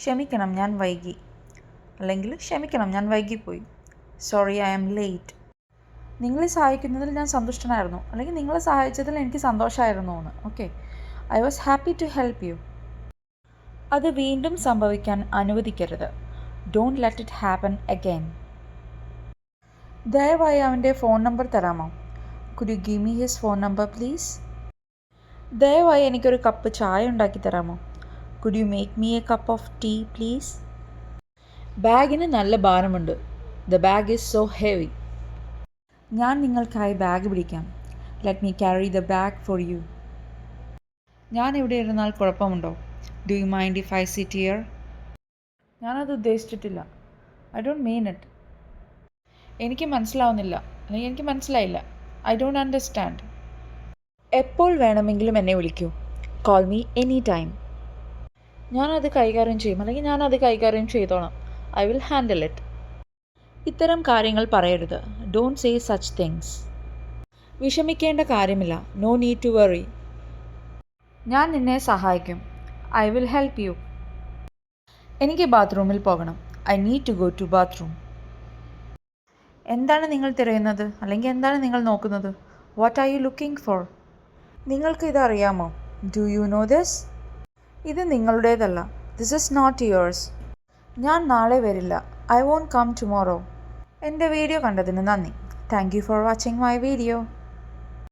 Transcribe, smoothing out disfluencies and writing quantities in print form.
ക്ഷമിക്കണം ഞാൻ വൈകി, അല്ലെങ്കിൽ ക്ഷമിക്കണം ഞാൻ വൈകിപ്പോയി. Sorry I am late. നിങ്ങളെ സഹായിക്കുന്നതിൽ ഞാൻ സന്തുഷ്ടനായിരുന്നു, അല്ലെങ്കിൽ നിങ്ങളെ സഹായിച്ചതിൽ എനിക്ക് സന്തോഷമായിരുന്നു എന്ന്. Okay, I was happy to help you. അത് വീണ്ടും സംഭവിക്കാൻ അനുവദിക്കരുത്. Don't let it happen again. ദയവായി അവൻ്റെ ഫോൺ നമ്പർ തരാമോ? Could you give me his phone number please? ദയവായി എനിക്കൊരു കപ്പ് ചായ ഉണ്ടാക്കി തരാമോ? Could you make me a cup of tea please? ബാഗിന് നല്ല ഭാരമുണ്ട്. The bag is so heavy. ഞാൻ നിങ്ങൾക്കായി ബാഗ് പിടിക്കാം. Let me carry the bag for you. ഞാൻ ഇവിടെ ഇരുന്നാൽ കുഴപ്പമുണ്ടോ? Do you mind if I sit here? ഞാനത് ഉദ്ദേശിച്ചിട്ടില്ല. I don't mean it. എനിക്ക് മനസ്സിലാവുന്നില്ല, അല്ലെങ്കിൽ എനിക്ക് മനസ്സിലായില്ല. I don't understand. എപ്പോൾ വേണമെങ്കിലും എന്നെ വിളിക്കൂ. Call me any time. ഞാനത് കൈകാര്യം ചെയ്യും, അല്ലെങ്കിൽ ഞാനത് കൈകാര്യം ചെയ്തോളാം. I will handle it. ഇത്തരം കാര്യങ്ങൾ പറയരുത്. Don't say such things. വിഷമിക്കേണ്ട കാര്യമില്ല. No need to worry. ഞാൻ നിന്നെ സഹായിക്കും. I will help you. എനിക്ക് ബാത്റൂമിൽ പോകണം. I need to go to bathroom. എന്താണ് നിങ്ങൾ തിരയുന്നത്, അല്ലെങ്കിൽ എന്താണ് നിങ്ങൾ നോക്കുന്നത്? What are you looking for? നിങ്ങൾക്ക് ഇത് അറിയാമോ? Do you know this? ഇത് നിങ്ങളുടേതല്ല. This is not yours. ഞാൻ നാളെ വരില്ല. I won't come tomorrow. എൻ്റെ വീഡിയോ കണ്ടതിന് നന്ദി. Thank you for watching my video.